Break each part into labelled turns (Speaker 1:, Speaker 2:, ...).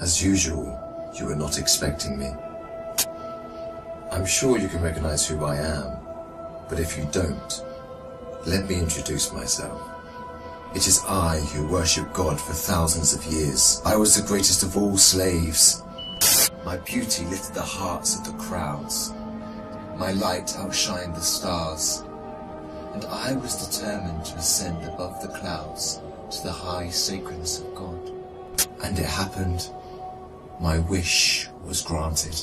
Speaker 1: As usual, you were not expecting me. I'm sure you can recognize who I am, but if you don't, let me introduce myself. It is I who worship God for thousands of years. I was the greatest of all slaves. My beauty lifted the hearts of the crowds. My light outshined the stars. And I was determined to ascend above the clouds to the high sacredness of God. And it happened. My wish was granted.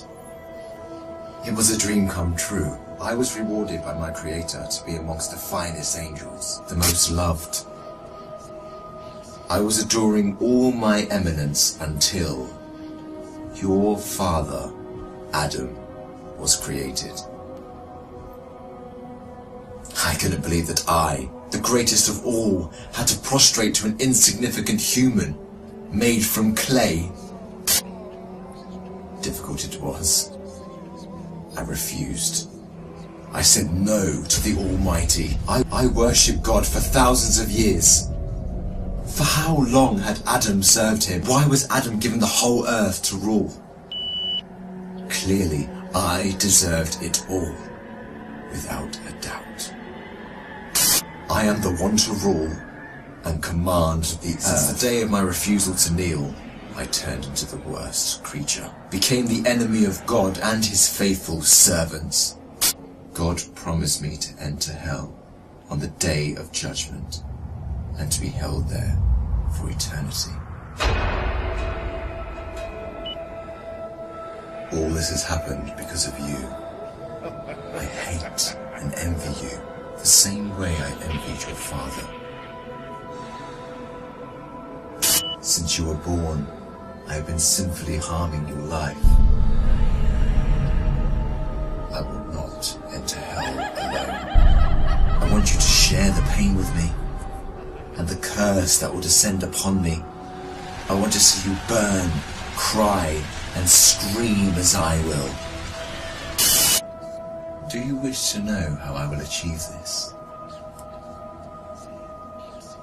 Speaker 1: It was a dream come true. I was rewarded by my Creator to be amongst the finest angels, the most loved. I was adoring all my eminence until your father, Adam, was created. I couldn't believe that I, the greatest of all, had to prostrate to an insignificant human made from clay. Difficult it was. I refused. I said no to the Almighty. I worshipped God for thousands of years. For how long had Adam served him? Why was Adam given the whole earth to rule? Clearly, I deserved it all, without a doubt. I am the one to rule and command the earth. Since the day of my refusal to kneel, I turned into the worst creature, became the enemy of God and his faithful servants. God promised me to enter hell on the day of judgment and to be held there for eternity. All this has happened because of you. I hate and envy you the same way I envied your father. Since you were born, I have been sinfully harming your life. I will not enter hell alone. I want you to share the pain with me and the curse that will descend upon me. I want to see you burn, cry, and scream as I will. Do you wish to know how I will achieve this?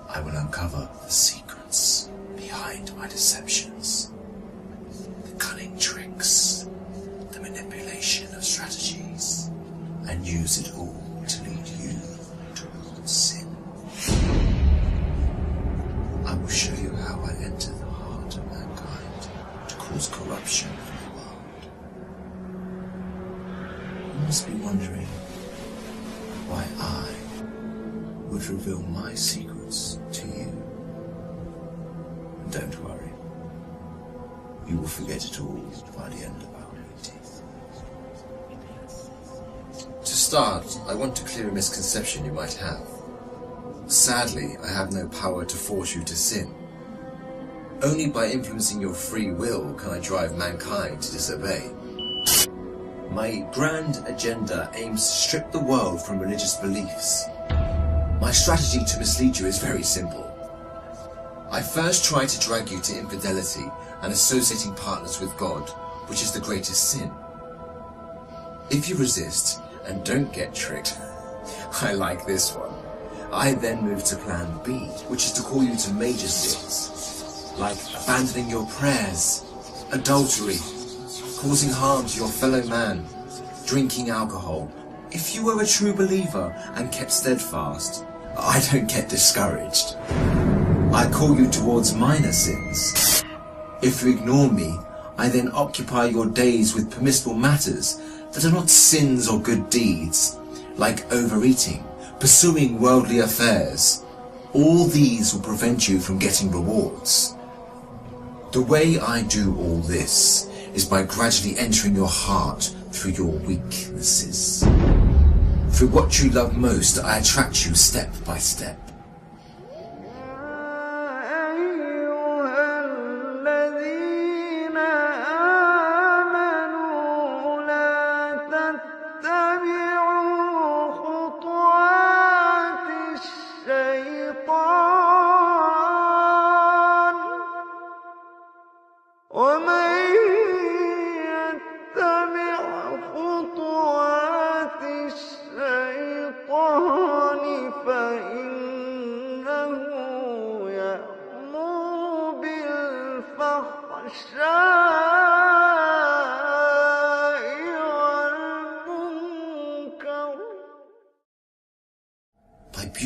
Speaker 1: I will uncover the secrets behind my deceptions, the cunning tricks, the manipulation of strategies, and use it all to lead you towards sin. I will show you how I enter the heart of mankind to cause corruption in the world. You must be wondering why I would reveal my secrets to you. Don't worry. You will forget it all by the end of our meeting. To start, I want to clear a misconception you might have. Sadly, I have no power to force you to sin. Only by influencing your free will can I drive mankind to disobey. My grand agenda aims to strip the world from religious beliefs. My strategy to mislead you is very simple. I first try to drag you to infidelity and associating partners with God, which is the greatest sin. If you resist and don't get tricked, I like this one. I then move to plan B, which is to call you to major sins, like abandoning your prayers, adultery, causing harm to your fellow man, drinking alcohol. If you were a true believer and kept steadfast, I don't get discouraged. I call you towards minor sins. If you ignore me, I then occupy your days with permissible matters that are not sins or good deeds, like overeating, pursuing worldly affairs. All these will prevent you from getting rewards. The way I do all this is by gradually entering your heart through your weaknesses. Through what you love most, I attract you step by step.
Speaker 2: خطوات الشيطان فإن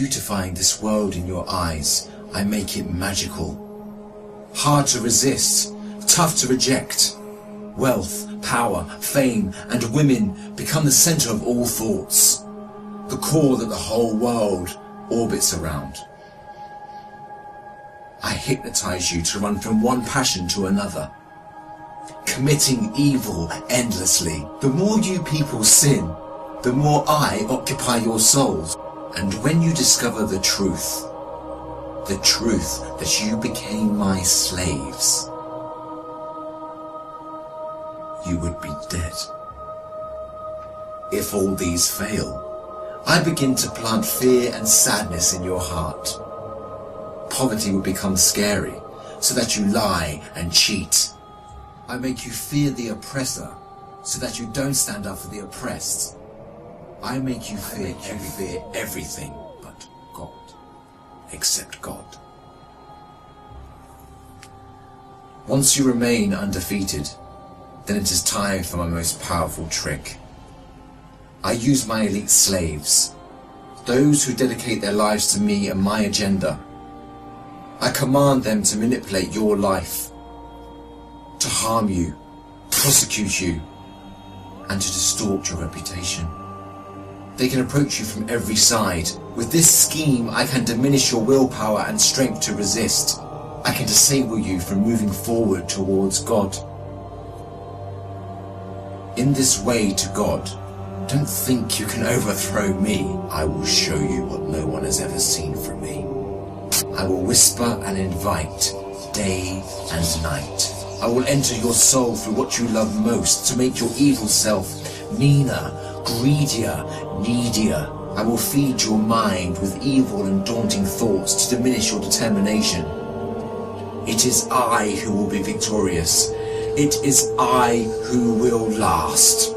Speaker 1: beautifying this world in your eyes, I make it magical. Hard to resist, tough to reject. Wealth, power, fame, and women become the center of all thoughts, the core that the whole world orbits around. I hypnotize you to run from one passion to another, committing evil endlessly. The more you people sin, the more I occupy your souls. And when you discover the truth that you became my slaves, you would be dead. If all these fail, I begin to plant fear and sadness in your heart. Poverty will become scary, so that you lie and cheat. I make you fear the oppressor, so that you don't stand up for the oppressed. I make you fear everything but God, except God. Once you remain undefeated, then it is time for my most powerful trick. I use my elite slaves, those who dedicate their lives to me and my agenda. I command them to manipulate your life, to harm you, prosecute you, and to distort your reputation. They can approach you from every side. With this scheme, I can diminish your willpower and strength to resist. I can disable you from moving forward towards God. In this way to God, don't think you can overthrow me. I will show you what no one has ever seen from me. I will whisper and invite, day and night. I will enter your soul through what you love most to make your evil self meaner, greedier, needier. I will feed your mind with evil and daunting thoughts to diminish your determination. It is I who will be victorious. It is I who will last.